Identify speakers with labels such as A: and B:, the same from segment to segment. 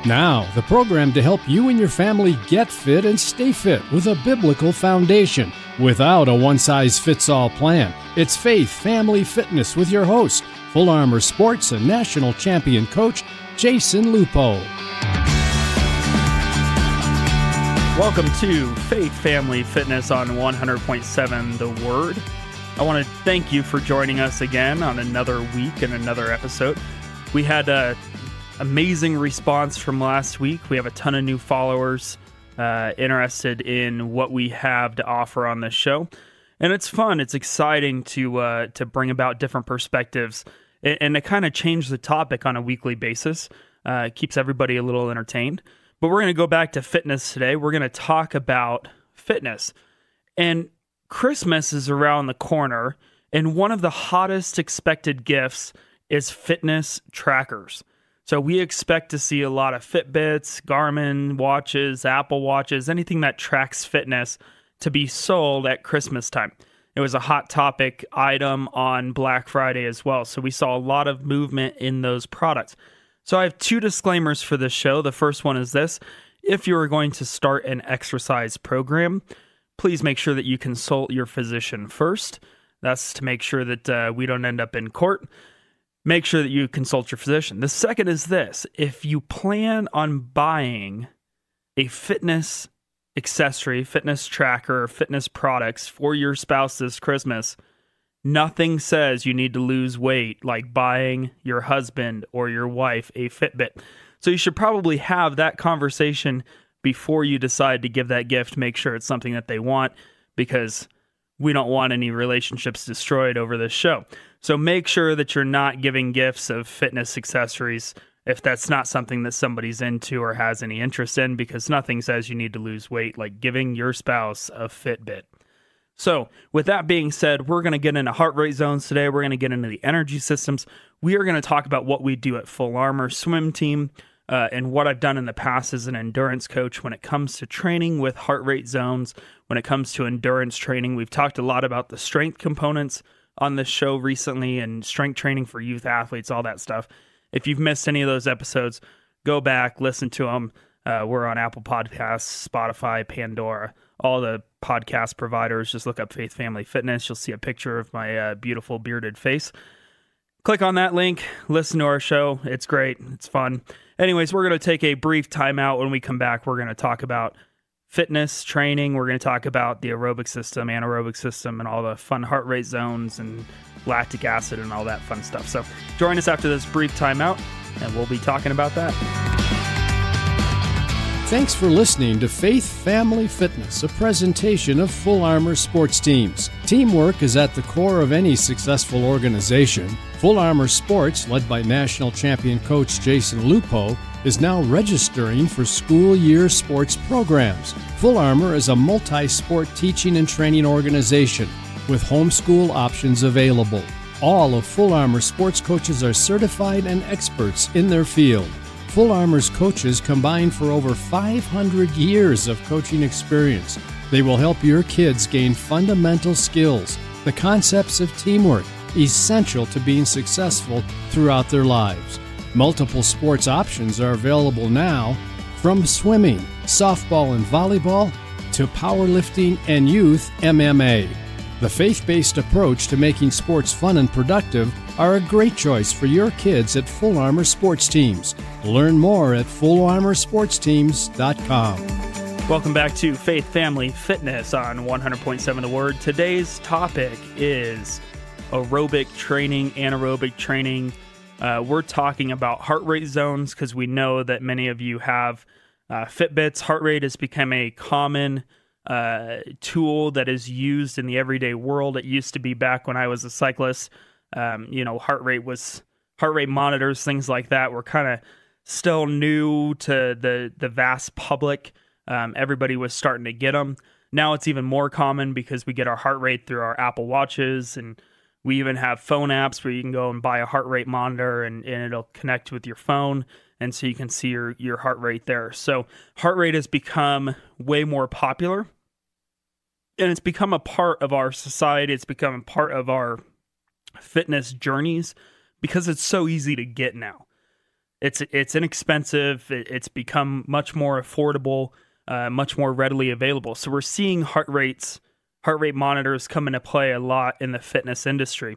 A: Now, the program to help you and your family get fit and stay fit with a biblical foundation without a one-size-fits-all plan. It's Faith Family Fitness with your host, Full Armor Sports and national champion coach, Jason Lupo.
B: Welcome to Faith Family Fitness on 100.7 The Word. I want to thank you for joining us again on another week and another episode. We had an amazing response from last week. We have a ton of new followers interested in what we have to offer on this show. And it's fun. It's exciting to bring about different perspectives and to kind of change the topic on a weekly basis. It keeps everybody a little entertained. But we're going to go back to fitness today. We're going to talk about fitness. And Christmas is around the corner, and one of the hottest expected gifts is fitness trackers. So we expect to see a lot of Fitbits, Garmin watches, Apple watches, anything that tracks fitness to be sold at Christmas time. It was a hot topic item on Black Friday as well. So we saw a lot of movement in those products. So I have two disclaimers for this show. The first one is this: if you are going to start an exercise program, please make sure that you consult your physician first. That's to make sure that we don't end up in court. Make sure that you consult your physician. The second is this: if you plan on buying a fitness accessory, fitness tracker, fitness products for your spouse this Christmas, nothing says you need to lose weight like buying your husband or your wife a Fitbit. So you should probably have that conversation before you decide to give that gift. Make sure it's something that they want, because we don't want any relationships destroyed over this show. So make sure that you're not giving gifts of fitness accessories if that's not something that somebody's into or has any interest in, because nothing says you need to lose weight like giving your spouse a Fitbit. So with that being said, we're going to get into heart rate zones today. We're going to get into the energy systems. We are going to talk about what we do at Full Armor Swim Team and what I've done in the past as an endurance coach when it comes to training with heart rate zones, when it comes to endurance training. We've talked a lot about the strength components on this show recently and strength training for youth athletes, all that stuff. If you've missed any of those episodes, go back, listen to them. We're on Apple Podcasts, Spotify, Pandora, all the podcast providers. Just look up Faith Family Fitness. You'll see a picture of my beautiful bearded face. Click on that link, listen to our show. It's great. It's fun. Anyways, we're going to take a brief timeout. When we come back, we're going to talk about fitness training. We're going to talk about the aerobic system, anaerobic system, and all the fun heart rate zones and lactic acid and all that fun stuff. So join us after this brief timeout, and we'll be talking about that.
A: Thanks for listening to Faith Family Fitness, a presentation of Full Armor Sports Teams. Teamwork is at the core of any successful organization. Full Armor Sports, led by national champion coach Jason Lupo, is now registering for school year sports programs. Full Armor is a multi-sport teaching and training organization with homeschool options available. All of Full Armor sports coaches are certified and experts in their field. Full Armor's coaches combine for over 500 years of coaching experience. They will help your kids gain fundamental skills, the concepts of teamwork, essential to being successful throughout their lives. Multiple sports options are available now, from swimming, softball and volleyball, to powerlifting and youth MMA. The faith-based approach to making sports fun and productive are a great choice for your kids at Full Armor Sports Teams. Learn more at fullarmorsportsteams.com.
B: Welcome back to Faith Family Fitness on 100.7 The Word. Today's topic is aerobic training, anaerobic training. We're talking about heart rate zones because we know that many of you have Fitbits. Heart rate has become a common tool that is used in the everyday world. It used to be back when I was a cyclist. Heart rate monitors, things like that were kind of still new to the vast public. Everybody was starting to get them. Now it's even more common because we get our heart rate through our Apple Watches, and we even have phone apps where you can go and buy a heart rate monitor and it'll connect with your phone, and so you can see your heart rate there. So heart rate has become way more popular, and it's become a part of our society. It's become a part of our fitness journeys because it's so easy to get now. It's inexpensive. It's become much more affordable, much more readily available. So we're seeing heart rate monitors come into play a lot in the fitness industry.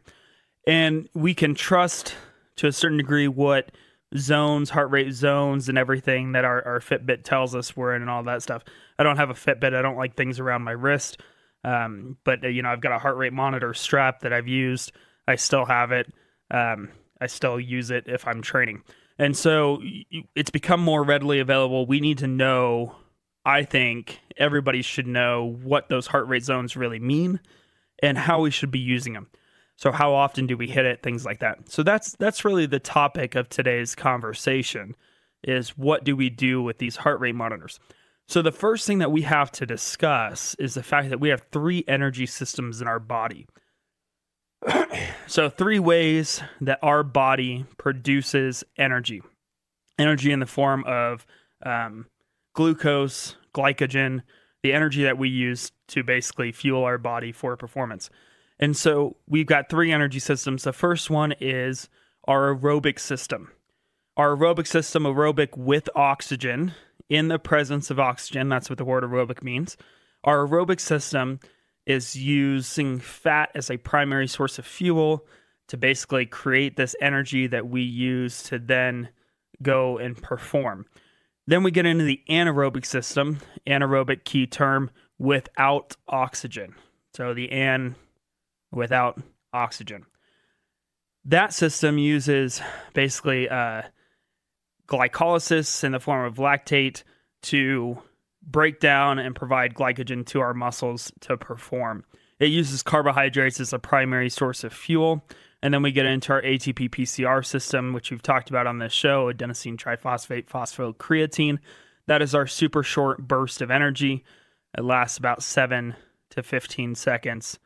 B: And we can trust to a certain degree what zones, heart rate zones, and everything that our Fitbit tells us we're in and all that stuff. I don't have a Fitbit. I don't like things around my wrist. But I've got a heart rate monitor strap that I've used. I still have it. I still use it if I'm training. And so it's become more readily available. We need to know, I think everybody should know what those heart rate zones really mean and how we should be using them. So how often do we hit it? Things like that. So that's really the topic of today's conversation, is what do we do with these heart rate monitors? So the first thing that we have to discuss is the fact that we have 3 energy systems in our body. So 3 ways that our body produces energy. Energy in the form of glucose, glycogen, the energy that we use to basically fuel our body for performance. And so we've got 3 energy systems. The first one is our aerobic system. Our aerobic system, aerobic with oxygen, in the presence of oxygen. That's what the word aerobic means. Our aerobic system is using fat as a primary source of fuel to basically create this energy that we use to then go and perform. Then we get into the anaerobic system, anaerobic key term, without oxygen. So the without oxygen. That system uses basically glycolysis in the form of lactate to break down and provide glycogen to our muscles to perform. It uses carbohydrates as a primary source of fuel. And then we get into our ATP PCR system, which we've talked about on this show, adenosine triphosphate phosphocreatine. That is our super short burst of energy. It lasts about 7 to 15 seconds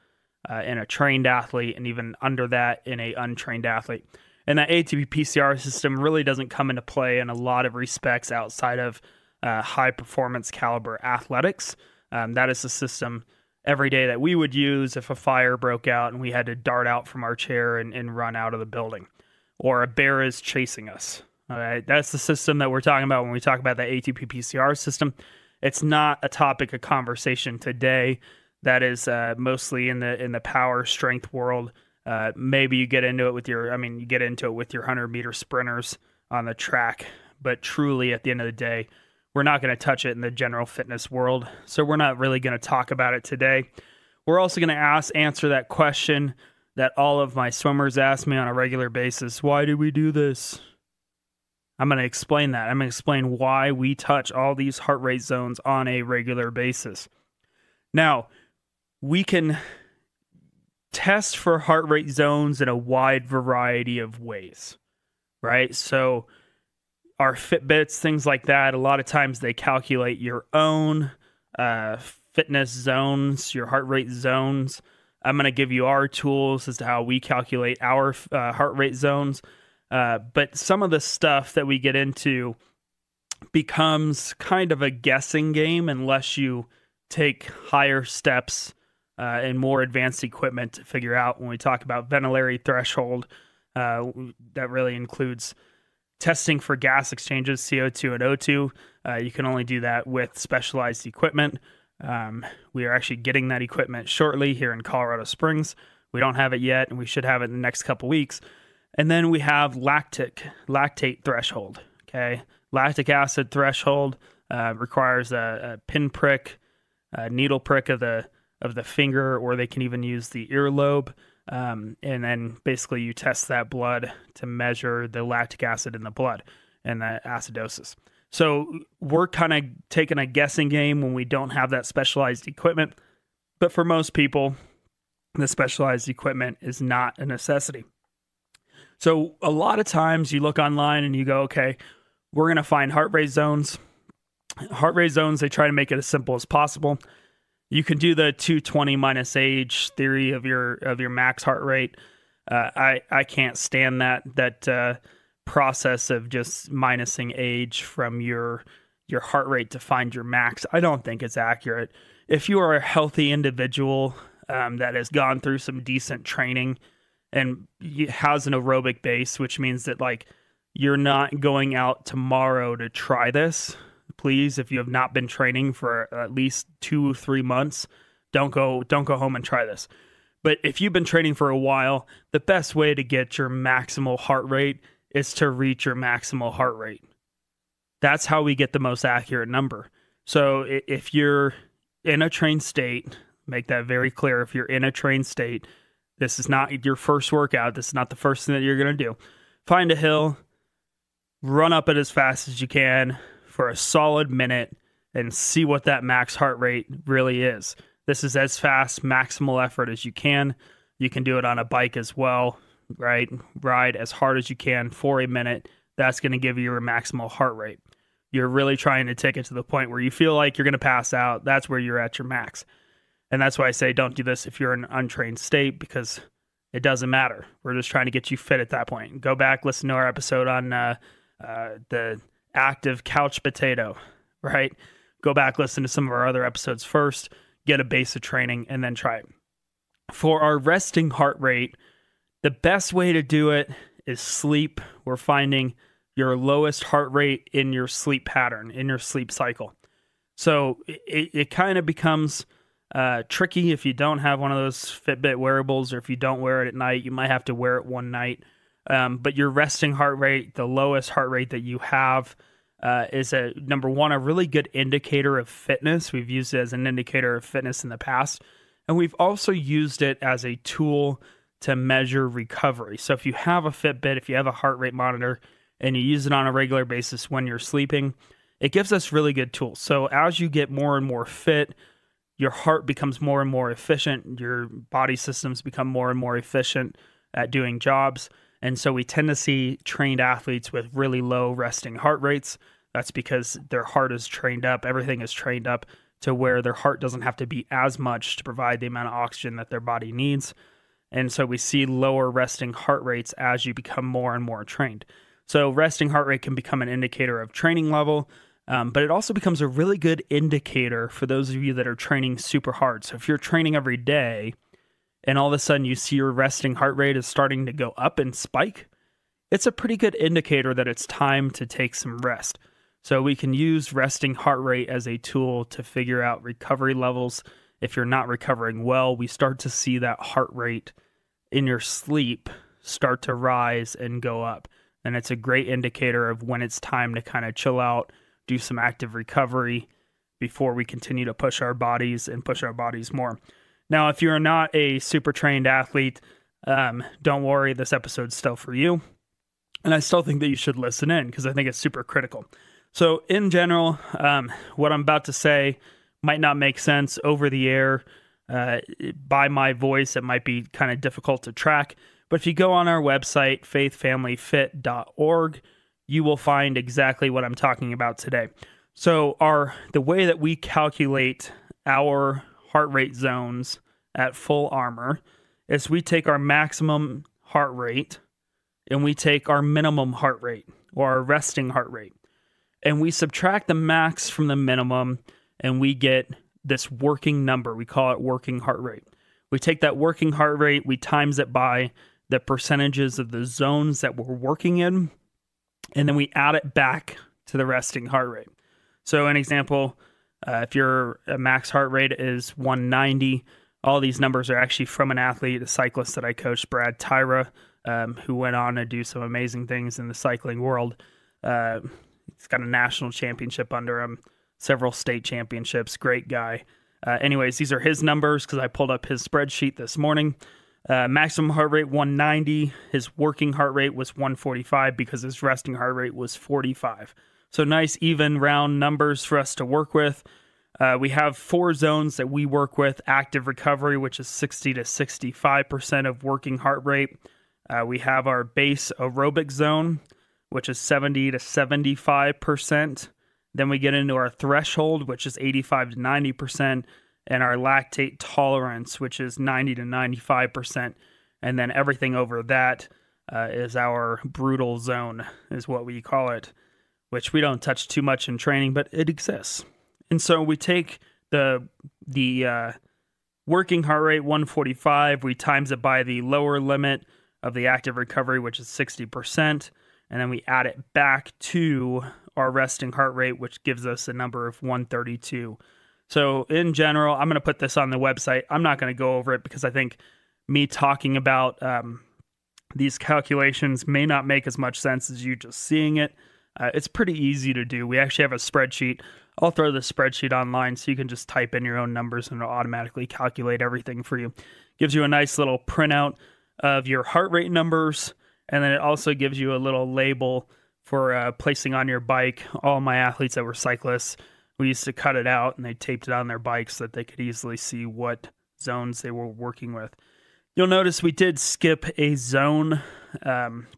B: in a trained athlete, and even under that in an untrained athlete. And that ATP PCR system really doesn't come into play in a lot of respects outside of high performance caliber athletics. That is the system every day that we would use if a fire broke out and we had to dart out from our chair and run out of the building, or a bear is chasing us. All right, that's the system that we're talking about when we talk about the ATP PCR system. It's not a topic of conversation today. That is mostly in the power strength world. Maybe you get into it with your 100-meter sprinters on the track, but truly at the end of the day, we're not going to touch it in the general fitness world. So we're not really going to talk about it today. We're also going to answer that question that all of my swimmers ask me on a regular basis. Why do we do this? I'm going to explain that. I'm going to explain why we touch all these heart rate zones on a regular basis. Now, we can test for heart rate zones in a wide variety of ways, right? So our Fitbits, things like that, a lot of times they calculate your own fitness zones, your heart rate zones. I'm going to give you our tools as to how we calculate our heart rate zones. But some of the stuff that we get into becomes kind of a guessing game unless you take higher steps and more advanced equipment to figure out. When we talk about ventilatory threshold, that really includes testing for gas exchanges, CO2 and O2. You can only do that with specialized equipment. We are actually getting that equipment shortly here in Colorado Springs. We don't have it yet, and we should have it in the next couple weeks. And then we have lactate threshold. Okay, lactic acid threshold requires a pinprick, needle prick of the finger, or they can even use the earlobe. And then basically you test that blood to measure the lactic acid in the blood and the acidosis. So we're kind of taking a guessing game when we don't have that specialized equipment. But for most people, the specialized equipment is not a necessity. So a lot of times you look online and you go, okay, we're going to find heart rate zones. Heart rate zones, they try to make it as simple as possible. You can do the 220 minus age theory of your max heart rate. I can't stand that process of just minusing age from your heart rate to find your max. I don't think it's accurate. If you are a healthy individual that has gone through some decent training and has an aerobic base, which means that like you're not going out tomorrow to try this. Please, if you have not been training for at least 2-3 months, don't go home and try this. But if you've been training for a while, the best way to get your maximal heart rate is to reach your maximal heart rate. That's how we get the most accurate number. So if you're in a trained state, make that very clear. If you're in a trained state, this is not your first workout. This is not the first thing that you're going to do. Find a hill, run up it as fast as you can for a solid minute, and see what that max heart rate really is. This is as fast, maximal effort as you can. You can do it on a bike as well, right? Ride as hard as you can for a minute. That's going to give you your maximal heart rate. You're really trying to take it to the point where you feel like you're going to pass out. That's where you're at your max. And that's why I say don't do this if you're in an untrained state, because it doesn't matter. We're just trying to get you fit at that point. Go back, listen to our episode on the active couch potato, right? Go back, listen to some of our other episodes first, get a base of training, and then try it. For our resting heart rate, the best way to do it is sleep. We're finding your lowest heart rate in your sleep pattern, in your sleep cycle. So it kind of becomes tricky if you don't have one of those Fitbit wearables, or if you don't wear it at night. You might have to wear it one night. But your resting heart rate, the lowest heart rate that you have, is number one, a really good indicator of fitness. We've used it as an indicator of fitness in the past. And we've also used it as a tool to measure recovery. So if you have a Fitbit, if you have a heart rate monitor, and you use it on a regular basis when you're sleeping, it gives us really good tools. So as you get more and more fit, your heart becomes more and more efficient. Your body systems become more and more efficient at doing jobs. And so we tend to see trained athletes with really low resting heart rates. That's because their heart is trained up. Everything is trained up to where their heart doesn't have to beat as much to provide the amount of oxygen that their body needs. And so we see lower resting heart rates as you become more and more trained. So resting heart rate can become an indicator of training level, but it also becomes a really good indicator for those of you that are training super hard. So if you're training every day and all of a sudden you see your resting heart rate is starting to go up and spike, it's a pretty good indicator that it's time to take some rest. So we can use resting heart rate as a tool to figure out recovery levels. If you're not recovering well, we start to see that heart rate in your sleep start to rise and go up. And it's a great indicator of when it's time to kind of chill out, do some active recovery before we continue to push our bodies and push our bodies more. Now, if you're not a super trained athlete, don't worry, this episode's still for you. And I still think that you should listen in because I think it's super critical. So in general, what I'm about to say might not make sense over the air. By my voice, it might be kind of difficult to track. But if you go on our website, faithfamilyfit.org, you will find exactly what I'm talking about today. So the way that we calculate our heart rate zones at Full Armor is we take our maximum heart rate and we take our minimum heart rate or our resting heart rate. And we subtract the max from the minimum and we get this working number. We call it working heart rate. We take that working heart rate, we times it by the percentages of the zones that we're working in, and then we add it back to the resting heart rate. So an example, if your max heart rate is 190, all these numbers are actually from an athlete, a cyclist that I coached, Brad Tyra, who went on to do some amazing things in the cycling world. He's got a national championship under him, several state championships, great guy. Anyways, these are his numbers because I pulled up his spreadsheet this morning. Maximum heart rate 190. His working heart rate was 145 because his resting heart rate was 45. So nice, even, round numbers for us to work with. We have 4 zones that we work with. Active recovery, which is 60 to 65% of working heart rate. We have our base aerobic zone, which is 70 to 75%. Then we get into our threshold, which is 85 to 90%. And our lactate tolerance, which is 90 to 95%. And then everything over that is our brutal zone, is what we call it, which we don't touch too much in training, but it exists. And so we take the working heart rate, 145, we times it by the lower limit of the active recovery, which is 60%. and then we add it back to our resting heart rate, which gives us a number of 132. So in general, I'm going to put this on the website. I'm not going to go over it because I think me talking about these calculations may not make as much sense as you just seeing it. It's pretty easy to do. We actually have a spreadsheet. I'll throw the spreadsheet online so you can just type in your own numbers and it'll automatically calculate everything for you. Gives you a nice little printout of your heart rate numbers, and then it also gives you a little label for placing on your bike. All my athletes that were cyclists, we used to cut it out and they taped it on their bikes so that they could easily see what zones they were working with. You'll notice we did skip a zone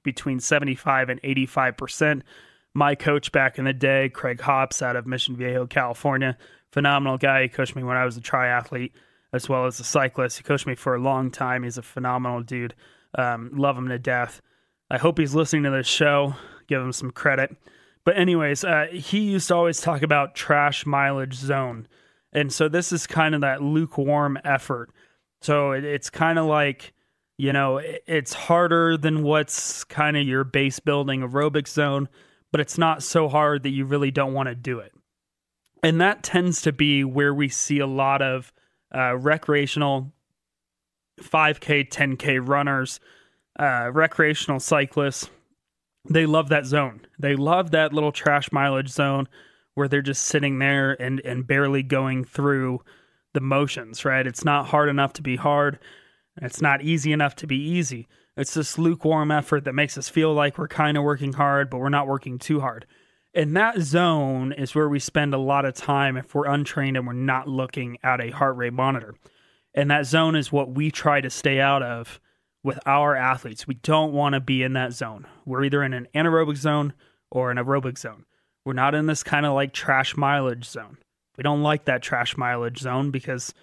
B: between 75 and 85%. My coach back in the day, Craig Hops out of Mission Viejo, California, phenomenal guy. He coached me when I was a triathlete as well as a cyclist. He coached me for a long time. He's a phenomenal dude. Love him to death. I hope he's listening to this show. Give him some credit. But anyways, he used to always talk about trash mileage zone. And so this is kind of that lukewarm effort. So it's kind of like, it's harder than what's kind of your base building aerobic zone, but it's not so hard that you really don't want to do it. And that tends to be where we see a lot of recreational 5K, 10K runners, recreational cyclists. They love that zone. They love that little trash mileage zone where they're just sitting there and barely going through the motions, right? It's not hard enough to be hard. It's not easy enough to be easy. It's this lukewarm effort that makes us feel like we're kind of working hard, but we're not working too hard. And that zone is where we spend a lot of time if we're untrained and we're not looking at a heart rate monitor. And that zone is what we try to stay out of with our athletes. We don't want to be in that zone. We're either in an anaerobic zone or an aerobic zone. We're not in this kind of like trash mileage zone. We don't like that trash mileage zone because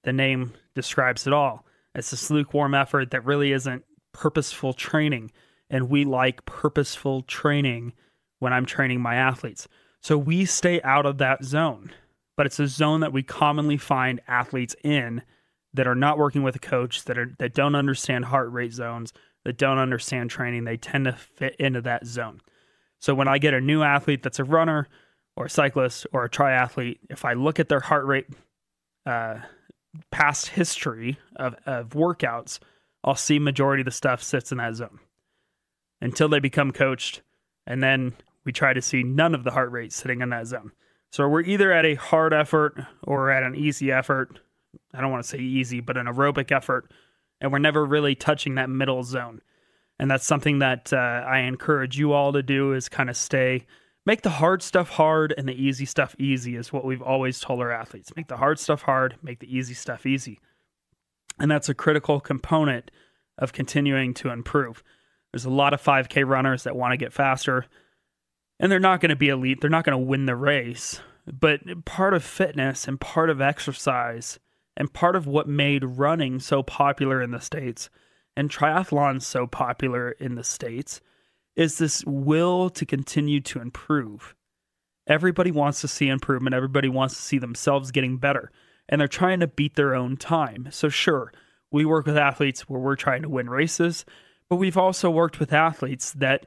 B: the name describes it all. It's this lukewarm effort that really isn't purposeful training. And we like purposeful training when I'm training my athletes. So we stay out of that zone. But it's a zone that we commonly find athletes in that are not working with a coach, that don't understand heart rate zones, that don't understand training. They tend to fit into that zone. So when I get a new athlete that's a runner or a cyclist or a triathlete, if I look at their heart rate past history of workouts, I'll see majority of the stuff sits in that zone until they become coached. And then we try to see none of the heart rate sitting in that zone. So we're either at a hard effort or at an easy effort. I don't want to say easy, but an aerobic effort. And we're never really touching that middle zone. And that's something that I encourage you all to do, is kind of make the hard stuff hard and the easy stuff easy, is what we've always told our athletes. Make the hard stuff hard, make the easy stuff easy. And that's a critical component of continuing to improve. There's a lot of 5K runners that want to get faster, and they're not going to be elite. They're not going to win the race. But part of fitness and part of exercise and part of what made running so popular in the States and triathlon so popular in the States is this will to continue to improve. Everybody wants to see improvement. Everybody wants to see themselves getting better. And they're trying to beat their own time. So sure, we work with athletes where we're trying to win races, but we've also worked with athletes that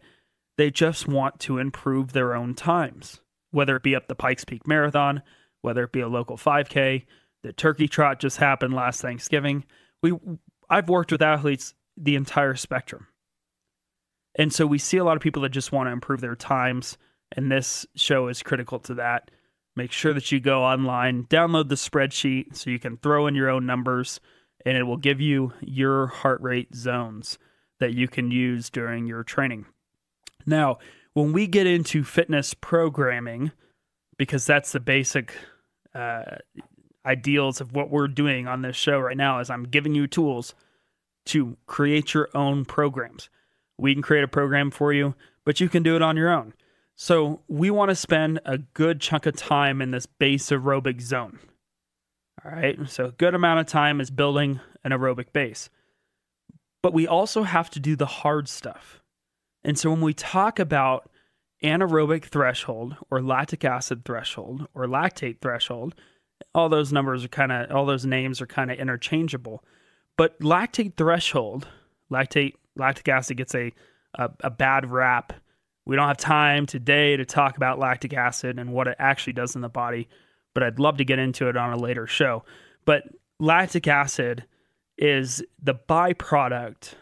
B: they just want to improve their own times, whether it be up the Pikes Peak Marathon, whether it be a local 5K. The Turkey Trot just happened last Thanksgiving. I've worked with athletes the entire spectrum. And so we see a lot of people that just want to improve their times, and this show is critical to that. Make sure that you go online, download the spreadsheet so you can throw in your own numbers, and it will give you your heart rate zones that you can use during your training. Now, when we get into fitness programming, because that's the basic ideals of what we're doing on this show right now, is I'm giving you tools to create your own programs. We can create a program for you, but you can do it on your own. So we want to spend a good chunk of time in this base aerobic zone. All right, so a good amount of time is building an aerobic base. But we also have to do the hard stuff. And so when we talk about anaerobic threshold or lactic acid threshold or lactate threshold, all those names are kind of interchangeable. But lactate threshold, lactic acid gets a bad rap We don't have time today to talk about lactic acid and what it actually does in the body, but I'd love to get into it on a later show. But lactic acid is the byproduct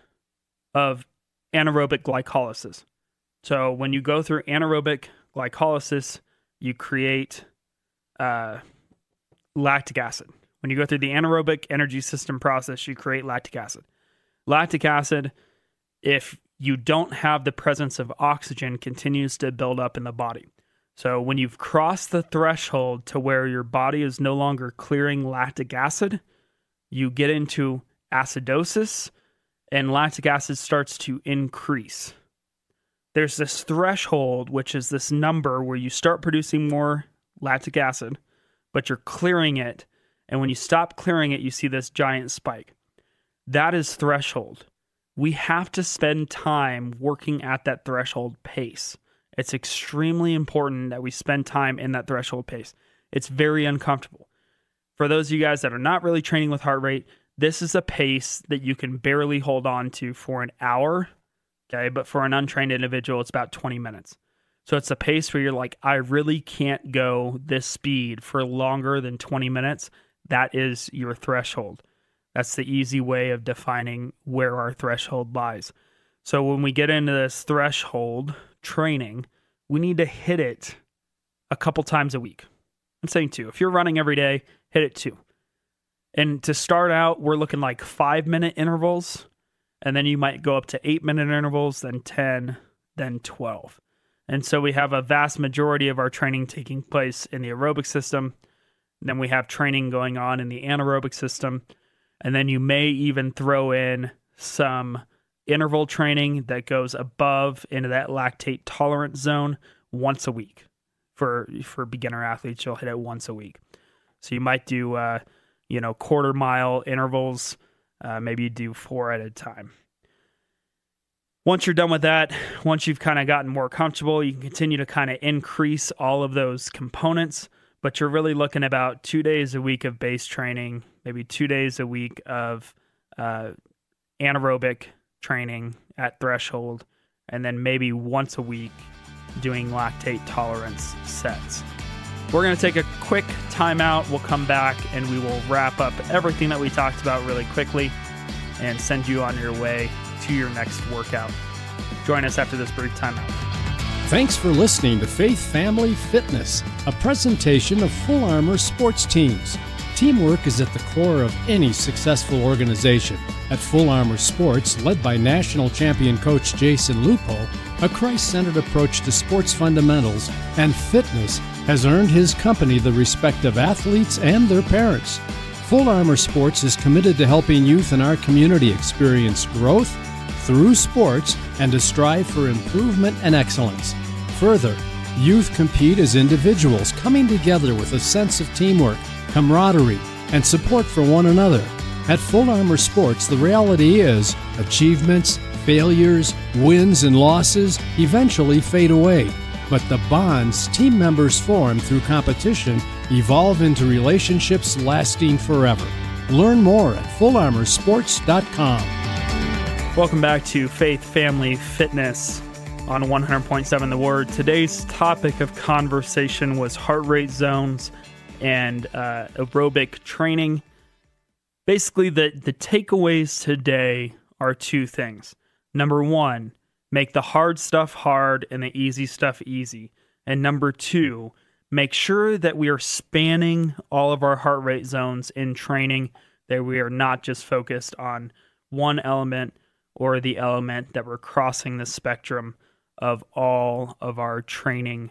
B: of anaerobic glycolysis. So when you go through anaerobic glycolysis, you create lactic acid. When you go through the anaerobic energy system process, you create lactic acid. Lactic acid, if you don't have the presence of oxygen, continues to build up in the body. So when you've crossed the threshold to where your body is no longer clearing lactic acid, you get into acidosis, and lactic acid starts to increase. There's this threshold, which is this number where you start producing more lactic acid, but you're clearing it. And when you stop clearing it, you see this giant spike. That is threshold. We have to spend time working at that threshold pace. It's extremely important that we spend time in that threshold pace. It's very uncomfortable. For those of you guys that are not really training with heart rate, this is a pace that you can barely hold on to for an hour. Okay, but for an untrained individual, it's about 20 minutes. So it's a pace where you're like, I really can't go this speed for longer than 20 minutes. That is your threshold. That's the easy way of defining where our threshold lies. So when we get into this threshold training, we need to hit it a couple times a week. I'm saying 2. If you're running every day, hit it 2. And to start out, we're looking like 5-minute intervals. And then you might go up to 8-minute intervals, then 10, then 12. And so we have a vast majority of our training taking place in the aerobic system. Then we have training going on in the anaerobic system. And then you may even throw in some interval training that goes above into that lactate tolerance zone once a week. For beginner athletes, you'll hit it once a week. So you might do, quarter mile intervals. Maybe you do 4 at a time. Once you're done with that, once you've kind of gotten more comfortable, you can continue to kind of increase all of those components, but you're really looking about 2 days a week of base training, maybe 2 days a week of anaerobic training at threshold, and then maybe once a week doing lactate tolerance sets. We're going to take a quick timeout. We'll come back and we will wrap up everything that we talked about really quickly and send you on your way to your next workout. Join us after this brief timeout.
A: Thanks for listening to Faith Family Fitness, a presentation of Full Armor Sports Teams. Teamwork is at the core of any successful organization. At Full Armor Sports, led by national champion coach Jason Lupo, a Christ-centered approach to sports fundamentals and fitness has earned his company the respect of athletes and their parents. Full Armor Sports is committed to helping youth in our community experience growth through sports and to strive for improvement and excellence. Further, youth compete as individuals coming together with a sense of teamwork, camaraderie, and support for one another. At Full Armor Sports, the reality is achievements, failures, wins, and losses eventually fade away. But the bonds team members form through competition evolve into relationships lasting forever. Learn more at fullarmorsports.com.
B: Welcome back to Faith Family Fitness on 100.7 The Word. Today's topic of conversation was heart rate zones and aerobic training. Basically, the takeaways today are 2 things. Number 1, make the hard stuff hard and the easy stuff easy. And number 2, make sure that we are spanning all of our heart rate zones in training, that we are not just focused on one element or the element, that we're crossing the spectrum of all of our training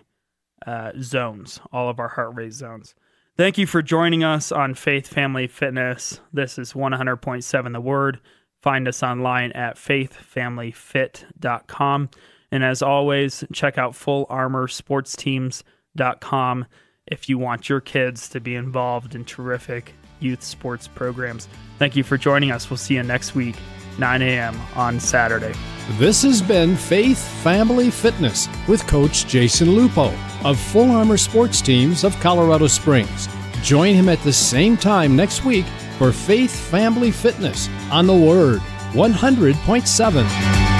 B: zones, all of our heart rate zones. Thank you for joining us on Faith Family Fitness. This is 100.7 The Word. Find us online at faithfamilyfit.com. And as always, check out fullarmorsportsteams.com if you want your kids to be involved in terrific youth sports programs. Thank you for joining us. We'll see you next week, 9 a.m. on Saturday.
A: This has been Faith Family Fitness with Coach Jason Lupo of Full Armor Sports Teams of Colorado Springs. Join him at the same time next week for Faith Family Fitness on The Word 100.7.